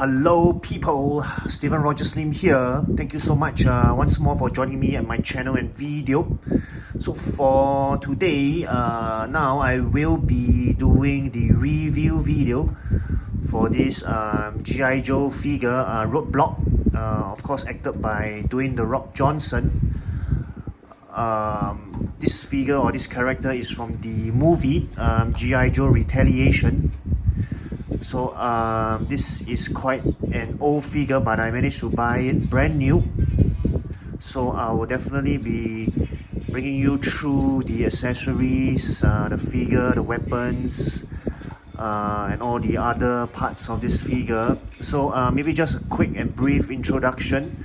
Hello people, Stephen Roger Slim here. Thank you so much once more for joining me at my channel and video. So for today, now I will be doing the review video for this G.I. Joe figure, Roadblock, of course acted by Dwayne "The Rock" Johnson. This figure or this character is from the movie G.I. Joe Retaliation. So this is quite an old figure, but I managed to buy it brand new. So I will definitely be bringing you through the accessories, the figure, the weapons, and all the other parts of this figure. So maybe just a quick and brief introduction.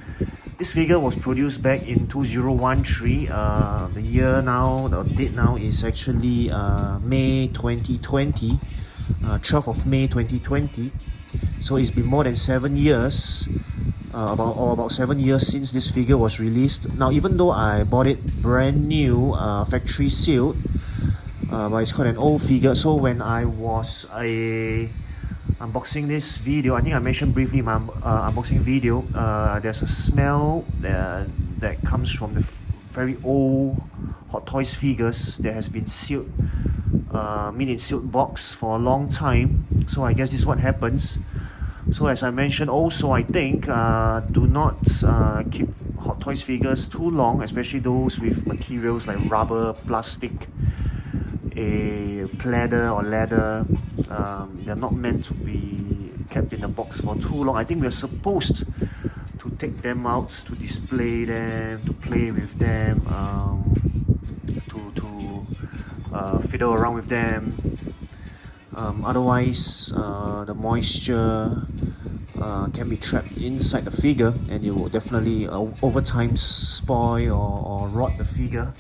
This figure was produced back in 2013. The year now, the date now is actually May 2020. 12th of May 2020. So it's been more than 7 years, about 7 years since this figure was released. Now, even though I bought it brand new, factory sealed, but it's quite an old figure. So when I was unboxing this video, I think I mentioned briefly in my unboxing video, there's a smell that comes from the very old Hot Toys figures that has been sealed, made in sealed box for a long time. So I guess this is what happens. So as I mentioned also, I think do not keep Hot Toys figures too long, especially those with materials like rubber, plastic, pleather or leather. They're not meant to be kept in the box for too long. I think we're supposed to take them out, to display them, to play with them, fiddle around with them. Otherwise, the moisture can be trapped inside the figure, and it will definitely over time spoil or rot the figure.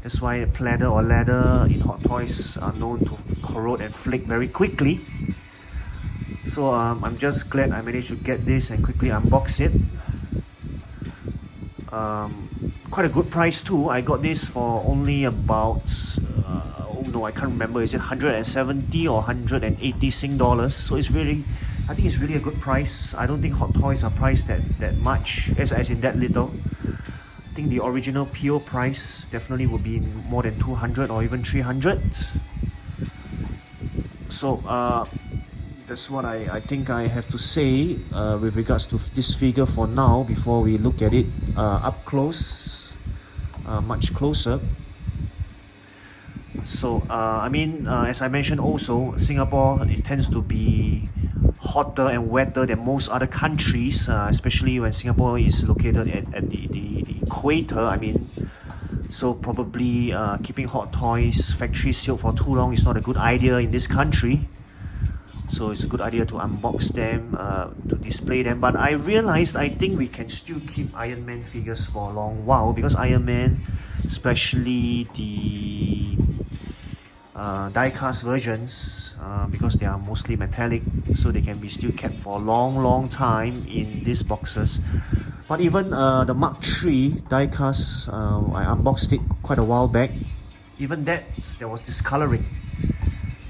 That's why pleather or leather in Hot Toys are known to corrode and flake very quickly. So I'm just glad I managed to get this and quickly unbox it. Quite a good price too. I got this for only about I can't remember, is it 170 or 180 Sing dollars? So it's really, I think it's really a good price. I don't think Hot Toys are priced that much, as in that little. I think the original PO price definitely would be more than 200 or even 300. So that's what I think I have to say with regards to this figure for now, before we look at it up close, much closer. So I mean, as I mentioned also, Singapore, it tends to be hotter and wetter than most other countries, especially when Singapore is located at the equator. I mean, so probably keeping Hot Toys factory sealed for too long is not a good idea in this country. So it's a good idea to unbox them, to display them. But I realized I think we can still keep Iron Man figures for a long while, because Iron Man, especially the die-cast versions, because they are mostly metallic, so they can be still kept for a long time in these boxes. But even the Mark III die-cast, I unboxed it quite a while back. Even that, there was discoloring.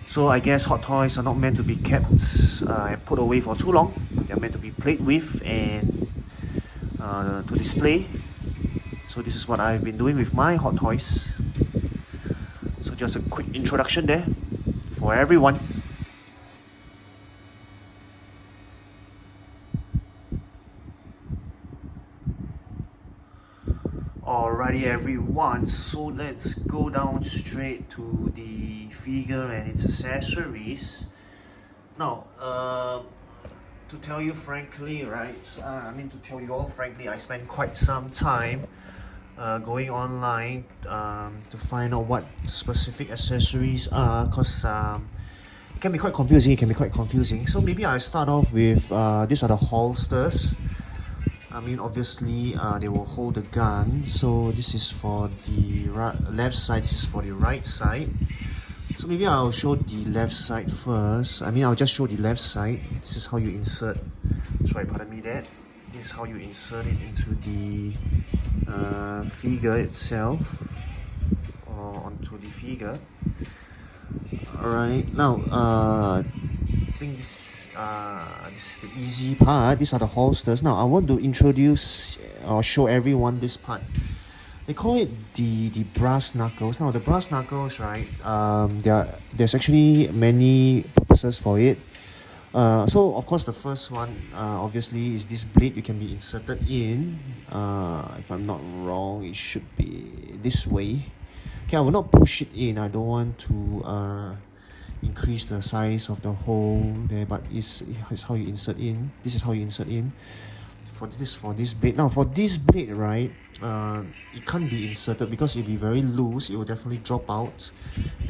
So I guess Hot Toys are not meant to be kept and put away for too long. They're meant to be played with and to display. So this is what I've been doing with my Hot Toys. So just a quick introduction there for everyone. Alrighty everyone, so let's go down straight to the figure and its accessories. Now, to tell you frankly, right, to tell you all frankly, I spent quite some time going online to find out what specific accessories are, because it can be quite confusing. So maybe I'll start off with these are the holsters. I mean, obviously they will hold the gun. So this is for the left side, this is for the right side. So maybe I'll show the left side first. I'll just show the left side. This is how you insert, sorry, pardon me that. This is how you insert it into the figure itself, or onto the figure. Alright, now think this is the easy part. These are the holsters. Now I want to introduce or show everyone this part. They call it the brass knuckles. Now the brass knuckles, right? There's actually many purposes for it. So of course the first one obviously is this blade you can be inserted in. If I'm not wrong, it should be this way. Okay, I will not push it in. I don't want to increase the size of the hole there, but it's how you insert in. This is how you insert in for this blade. Now for this blade, right, it can't be inserted because it'll be very loose. It will definitely drop out,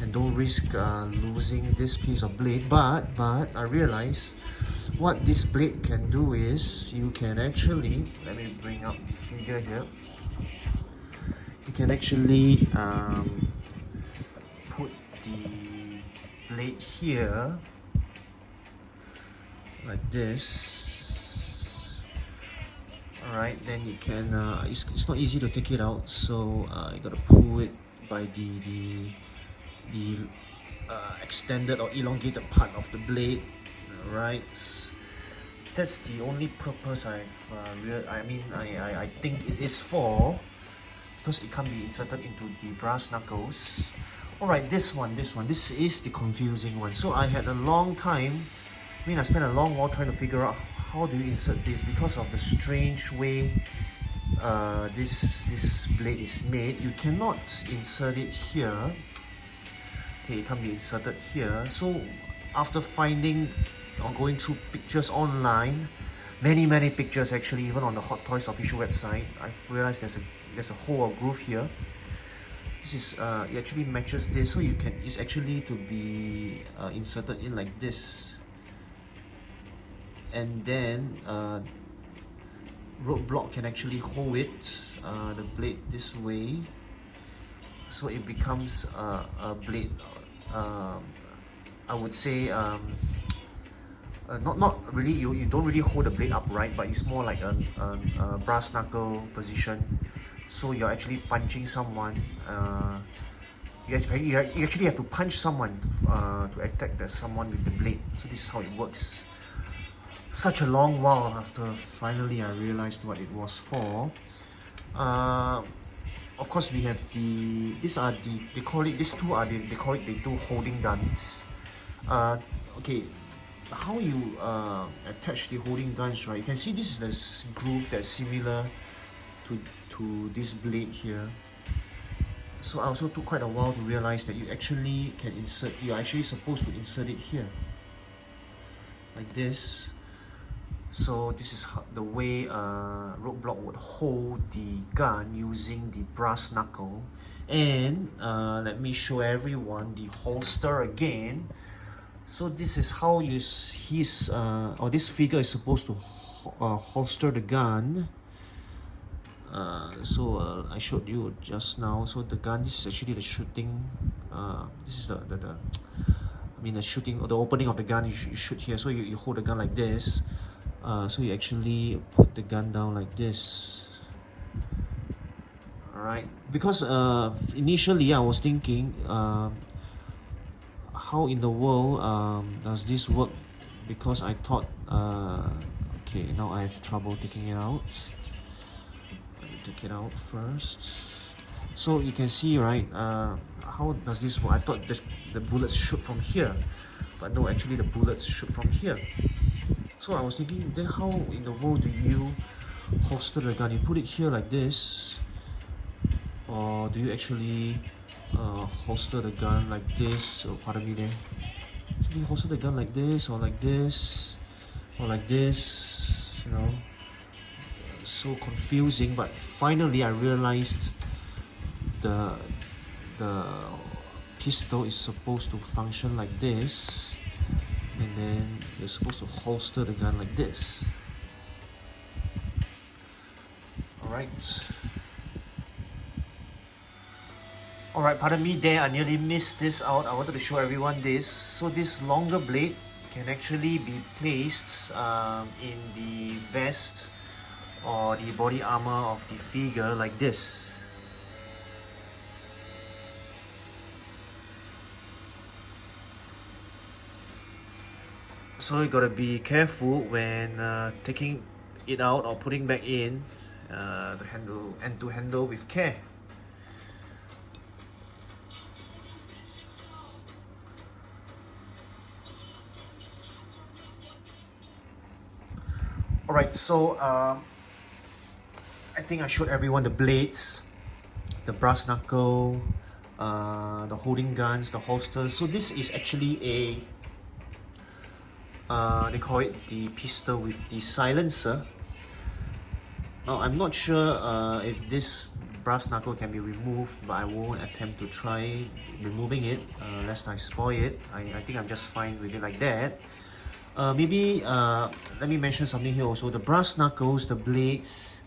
and don't risk losing this piece of blade. But I realize what this blade can do is you can actually, let me bring up the figure here. You can actually put the blade here like this. Alright, then you can it's not easy to take it out, so you gotta pull it by the extended or elongated part of the blade. Right, that's the only purpose I think it is for, because it can't be inserted into the brass knuckles. Alright, this is the confusing one. So I had a long time, I spent a long while trying to figure out how do you insert this, because of the strange way this blade is made. You cannot insert it here. Okay, it can't be inserted here. So after finding or going through pictures online, many pictures actually, even on the Hot Toys official website, I've realized there's a hole or groove here. This is it actually matches this, so it's actually to be inserted in like this. And then Roadblock can actually hold it, the blade this way, so it becomes a blade, I would say, not really, you don't really hold the blade upright, but it's more like a brass knuckle position. So you're actually punching someone, you actually have to punch someone to attack someone with the blade. So this is how it works. Such a long while after finally I realized what it was for. Of course we have they call it the two holding guns. Okay, how you attach the holding guns, right? You can see this is the groove that's similar to this blade here. So I also took quite a while to realize that you're actually supposed to insert it here like this. So this is the way Roadblock would hold the gun using the brass knuckle. And let me show everyone the holster again. So this is how this figure is supposed to holster the gun. I showed you just now. So the gun, this is actually the shooting. This is the shooting, or the opening of the gun. You shoot here. So you hold the gun like this. So you actually put the gun down like this. Alright, because initially I was thinking, how in the world does this work? Because I thought, okay, now I have trouble taking it out. Let me take it out first. So you can see, right, how does this work? I thought the bullets shoot from here, but no, actually the bullets shoot from here. So I was thinking, then how in the world do you holster the gun? You put it here like this, or do you actually holster the gun like this? Oh, pardon me there. So do you holster the gun like this, or like this, or like this? You know, so confusing. But finally, I realized the pistol is supposed to function like this. And then you're supposed to holster the gun like this. Alright. Alright, pardon me there, I nearly missed this out. I wanted to show everyone this. So this longer blade can actually be placed in the vest or the body armor of the figure like this. So you gotta be careful when taking it out or putting back in the handle, and to handle with care. Alright, so I think I showed everyone the blades, the brass knuckle, the holding guns, the holsters. So this is actually a they call it the pistol with the silencer. Now I'm not sure if this brass knuckle can be removed, but I won't attempt to try removing it lest I spoil it. I think I'm just fine with it like that. Maybe let me mention something here also. The brass knuckles, the blades,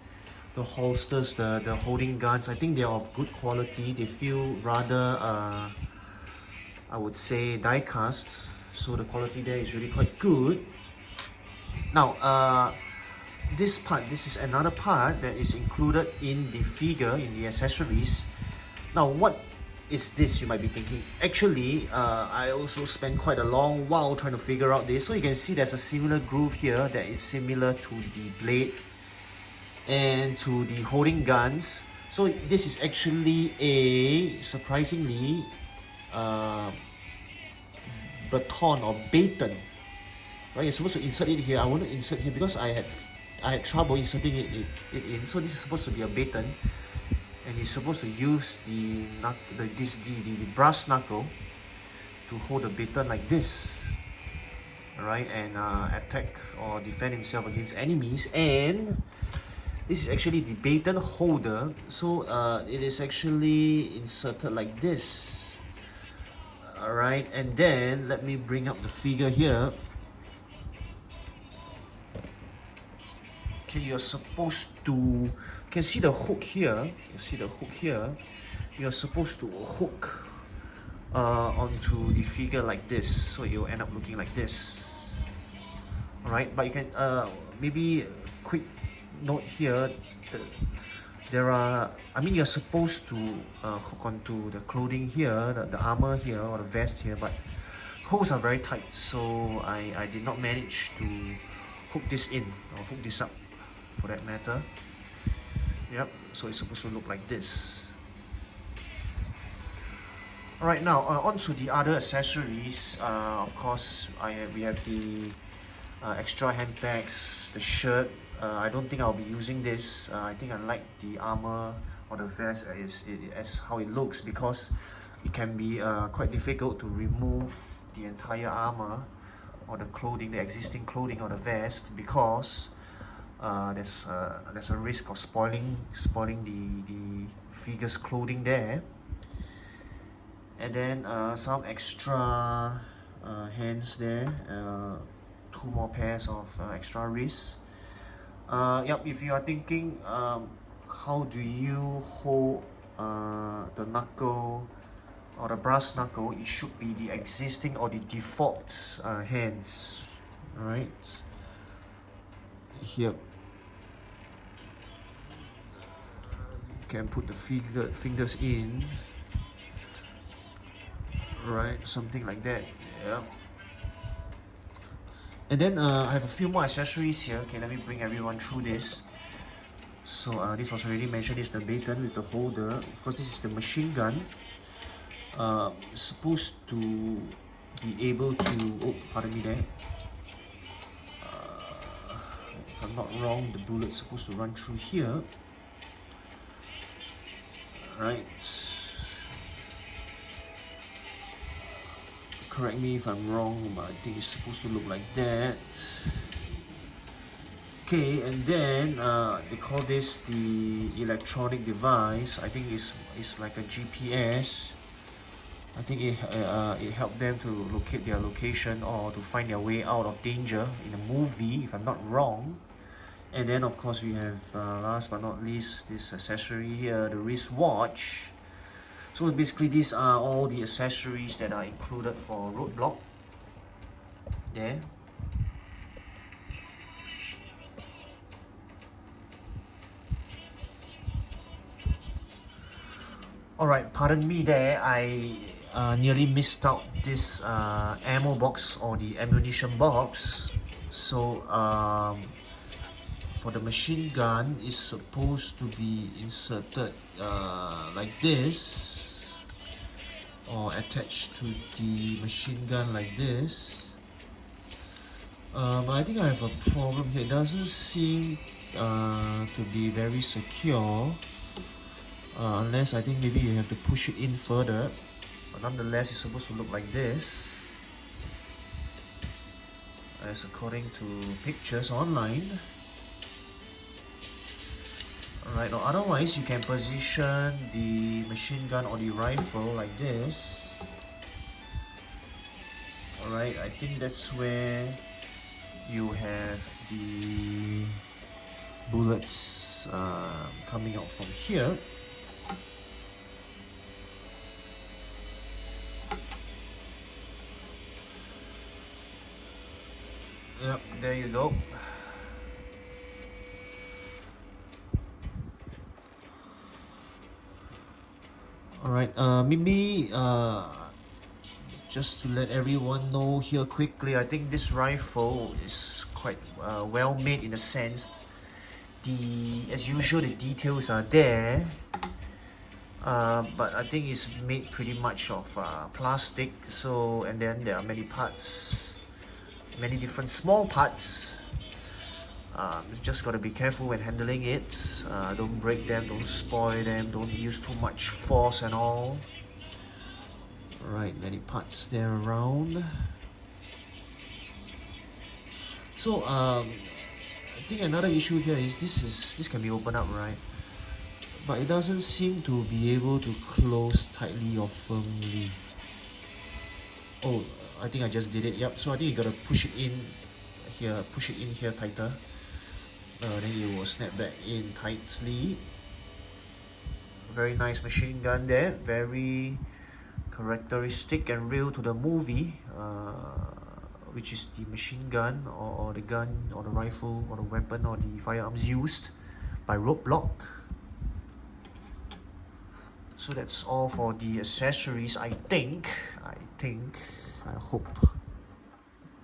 the holsters, the holding guns, I think they're of good quality. They feel rather, I would say, die cast. So the quality there is really quite good. Now, this is another part that is included in the figure, in the accessories. Now, what is this, you might be thinking? Actually, I also spent quite a long while trying to figure out this. So you can see there's a similar groove here that is similar to the blade and to the holding guns. So this is actually a, surprisingly, baton or baton. Right, you're supposed to insert it here. I want to insert here because I had trouble inserting it in. So this is supposed to be a baton, and you're supposed to use the brass knuckle to hold the baton like this, alright, and attack or defend himself against enemies. And this is actually the baton holder, so it is actually inserted like this, alright. And then let me bring up the figure here. Okay, you're supposed to, you can see the hook here. You see the hook here. You're supposed to hook onto the figure like this, so you'll end up looking like this. Alright, but you can maybe quick note here. There are, I mean, you're supposed to hook onto the clothing here, the armor here, or the vest here, but holes are very tight, so I did not manage to hook this in, or hook this up for that matter. Yep, so it's supposed to look like this. Alright, now on to the other accessories. Of course, we have the extra handbags, the shirt. I don't think I'll be using this. I think I like the armor or the vest as how it looks, because it can be quite difficult to remove the entire armor or the clothing, the existing clothing or the vest, because there's a risk of spoiling the figure's clothing there. And then some extra hands there, 2 more pairs of extra wrists. Yep, if you are thinking how do you hold the knuckle or the brass knuckle, it should be the existing or the default hands, right? Here you can put the fingers in, right, something like that. Yeah. And then I have a few more accessories here. Okay, let me bring everyone through this. So this was already mentioned. This is the baton with the holder. Of course, this is the machine gun. Supposed to be able to, oh, pardon me there. If I'm not wrong, the bullet's supposed to run through here. Right. Correct me if I'm wrong, but I think it's supposed to look like that. Okay, and then they call this the electronic device. I think it's like a GPS. I think it helped them to locate their location or to find their way out of danger in a movie, if I'm not wrong. And then of course we have last but not least this accessory here, the wristwatch. So basically these are all the accessories that are included for Roadblock. There. Alright, pardon me there, I nearly missed out this ammo box or the ammunition box. So for the machine gun is supposed to be inserted like this, or attached to the machine gun like this. But I think I have a problem here. It doesn't seem to be very secure, unless I think maybe you have to push it in further. But nonetheless, it's supposed to look like this, as according to pictures online. Alright, or otherwise you can position the machine gun or the rifle like this. Alright, I think that's where you have the bullets coming out from here. Yep, there you go. Alright, maybe just to let everyone know here quickly, I think this rifle is quite well made in a sense. As usual, the details are there, but I think it's made pretty much of plastic. So, and then there are many parts, many different small parts. Just gotta be careful when handling it. Don't break them, don't spoil them, don't use too much force and all. Right, many parts there around. So I think another issue here is this can be opened up, right? But it doesn't seem to be able to close tightly or firmly. Oh, I think I just did it. Yep. So I think you gotta push it in here tighter. Then it will snap back in tightly. Very nice machine gun there. Very characteristic and real to the movie, which is the machine gun or the gun or the rifle or the weapon or the firearms used by Roadblock. So that's all for the accessories. I hope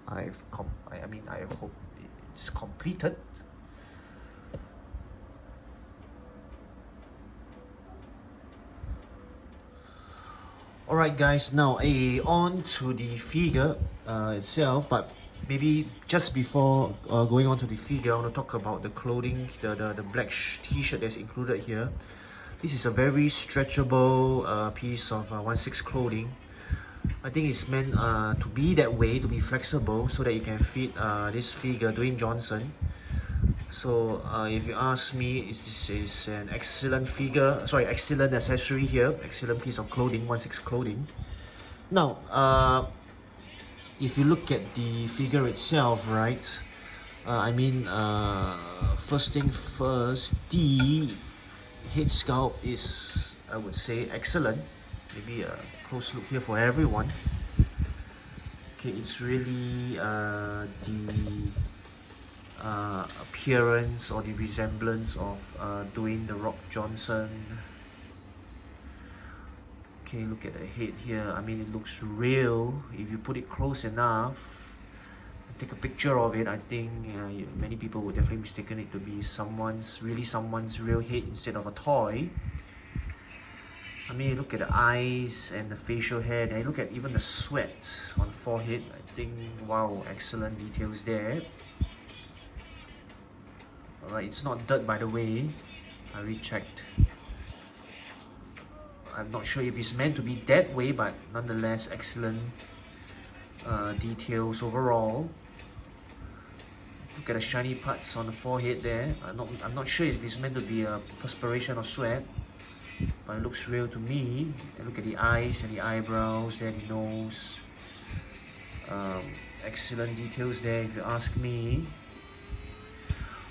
I hope it's completed. Alright guys, now on to the figure itself, but maybe just before going on to the figure, I want to talk about the clothing, the black t-shirt that's included here. This is a very stretchable piece of 1/6 clothing. I think it's meant to be that way, to be flexible, so that you can fit this figure, Dwayne Johnson. So if you ask me, this is an excellent excellent accessory here, excellent piece of clothing, 1/6 clothing. Now, if you look at the figure itself, right? First thing first, the head sculpt is, I would say, excellent. Maybe a close look here for everyone. Okay, it's really the appearance or the resemblance of Dwayne "The Rock" Johnson. Okay, look at the head here. I mean, it looks real. If you put it close enough, take a picture of it, I think many people would definitely mistaken it to be someone's real head instead of a toy. I mean, look at the eyes and the facial hair. Then look at even the sweat on the forehead. I think, wow, excellent details there. Alright, it's not dirt, by the way. I rechecked. I'm not sure if it's meant to be that way, but nonetheless, excellent details overall. Look at the shiny parts on the forehead there. I'm not sure if it's meant to be a perspiration or sweat, but it looks real to me. And look at the eyes and the eyebrows there, the nose. Excellent details there, if you ask me.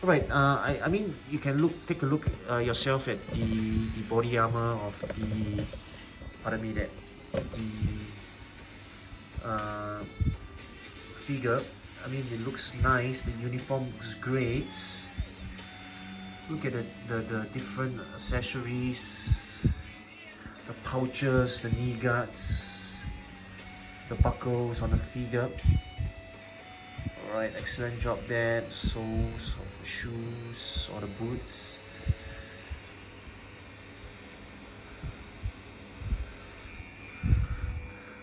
Alright, I mean, you can take a look yourself at the body armor of the, figure. I mean, it looks nice. The uniform looks great. Look at the different accessories, the pouches, the knee guards. the buckles on the figure. Alright, excellent job there. The soles of the shoes or the boots.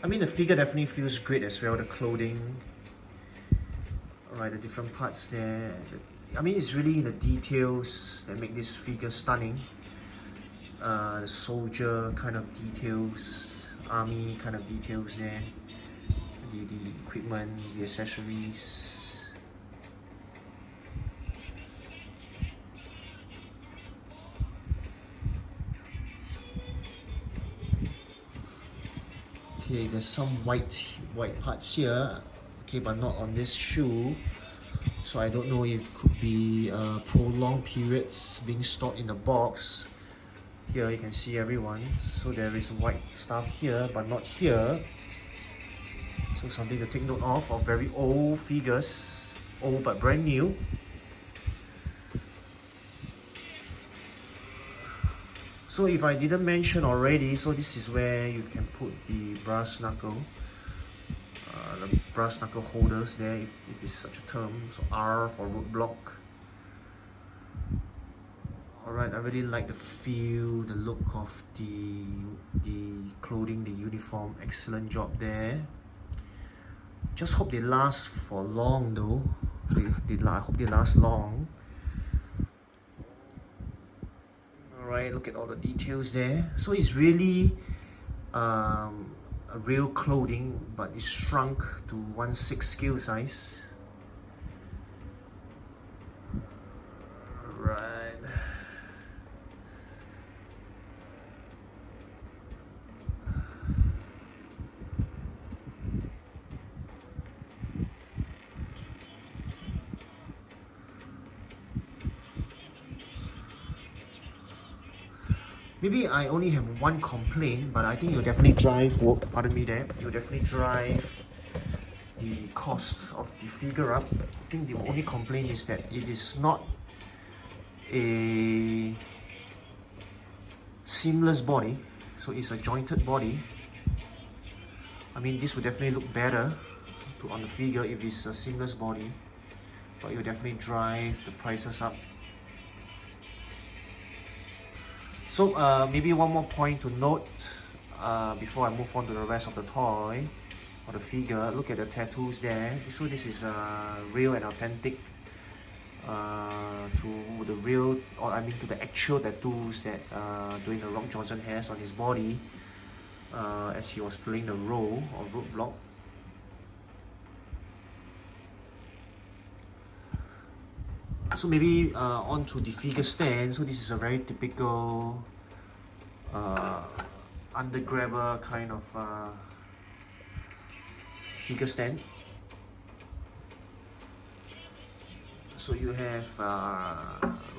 I mean, the figure definitely feels great as well, the clothing. Alright, the different parts there. I mean, it's really the details that make this figure stunning. The soldier kind of details, army kind of details there. The equipment, the accessories. Okay, there's some white parts here. Okay, but not on this shoe. So I don't know if it could be prolonged periods being stored in the box. Here you can see everyone. So there is white stuff here, but not here. So something to take note of very old figures, old but brand new. So if I didn't mention already, so this is where you can put the brass knuckle, the brass knuckle holders there, if it's such a term. So R for Roadblock. Alright, I really like the feel, the look of the clothing, the uniform. Excellent job there. Just hope they last for long though. I hope they last long. Alright, look at all the details there. So it's really a real clothing, but it's shrunk to 1/6 scale size. Right. Maybe I only have one complaint, but I think you'll definitely drive, pardon me there, you'll definitely drive the cost of the figure up. I think the only complaint is that it is not a seamless body, so it's a jointed body. I mean, this would definitely look better on the figure if it's a seamless body, but you'll definitely drive the prices up. So maybe one more point to note before I move on to the rest of the toy or the figure. Look at the tattoos there. So this is real and authentic to the real, or I mean to the actual tattoos that Dwayne The Rock Johnson has on his body as he was playing the role of Roadblock. So maybe onto the figure stand. So this is a very typical undergrabber kind of figure stand. So you have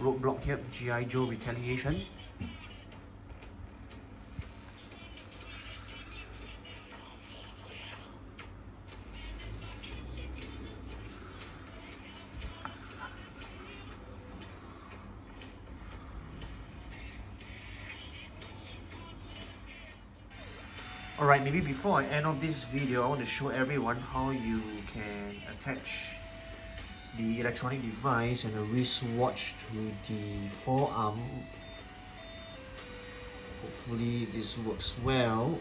Roadblock here, G.I. Joe Retaliation. Alright, maybe before I end off this video, I want to show everyone how you can attach the electronic device and a wristwatch to the forearm. Hopefully this works well.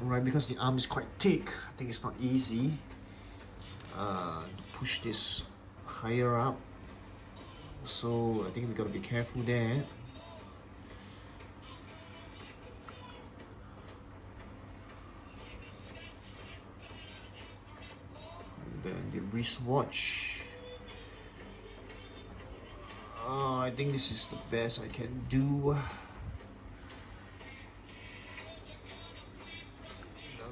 Right, because the arm is quite thick, I think it's not easy to push this higher up. So I think we gotta be careful there. And then the wristwatch. I think this is the best I can do.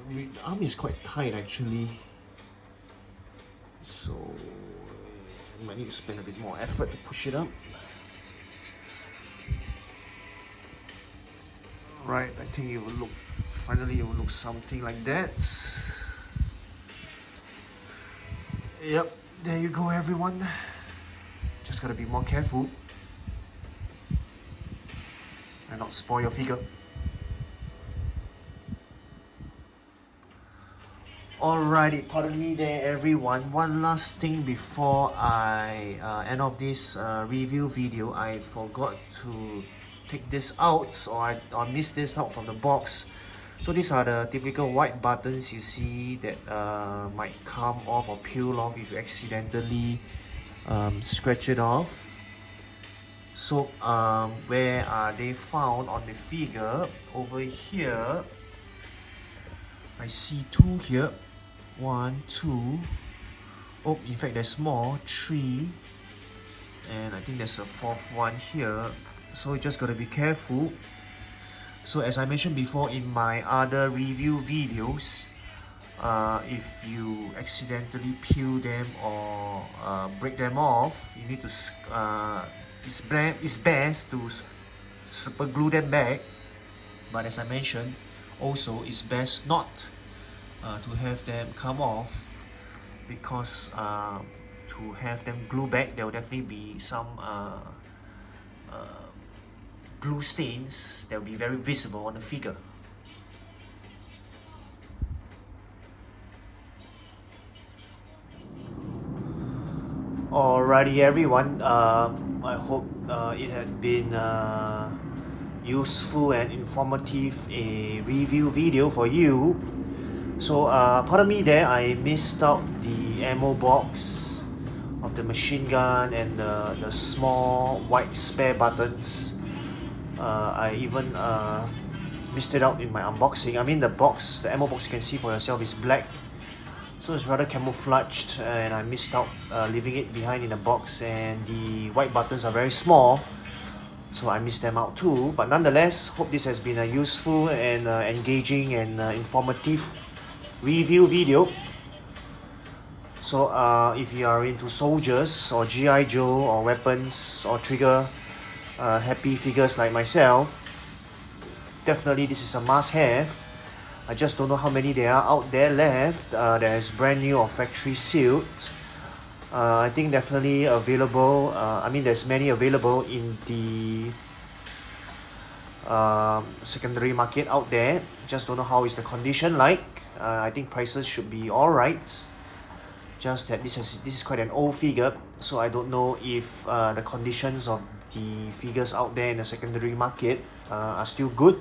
The arm is quite tight actually, so I might need to spend a bit more effort to push it up. Right, I think it will look, finally it will look something like that. Yep, there you go everyone. Just gotta be more careful and not spoil your figure. Alrighty, pardon me there everyone. One last thing before I end off this review video. I forgot to take this out, or I missed this out from the box. So these are the typical white buttons you see that might come off or peel off if you accidentally scratch it off. So where are they found on the figure? Over here, I see two here. 1, 2. Oh, in fact there's more. 3. And I think there's a fourth one here. So you just gotta be careful. So as I mentioned before in my other review videos, if you accidentally peel them or break them off, you need to it's best to super glue them back. But as I mentioned, also it's best not to have them come off, because to have them glue back, there will definitely be some glue stains that will be very visible on the figure. Alrighty everyone, I hope it had been useful and informative a review video for you. So pardon me there, I missed out the ammo box of the machine gun and the small white spare buttons. I even missed it out in my unboxing. I mean the ammo box you can see for yourself is black, so it's rather camouflaged, and I missed out leaving it behind in the box, and the white buttons are very small, so I missed them out too. But nonetheless, hope this has been a useful and engaging and informative review video. So if you are into soldiers or G.I. Joe or weapons or trigger happy figures like myself, definitely this is a must-have. I just don't know how many there are out there left. That is brand new or factory sealed. I think definitely available. I mean there's many available in the secondary market out there. Just don't know how is the condition like. I think prices should be alright. Just that this is quite an old figure, so I don't know if the conditions of the figures out there in the secondary market are still good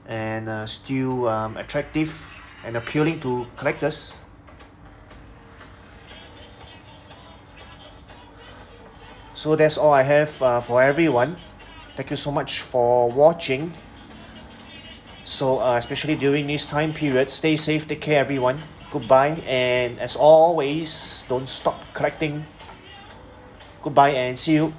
and still attractive and appealing to collectors. So that's all I have for everyone. Thank you so much for watching. So especially during this time period, stay safe, take care everyone. Goodbye, and as always, don't stop collecting. Goodbye and see you.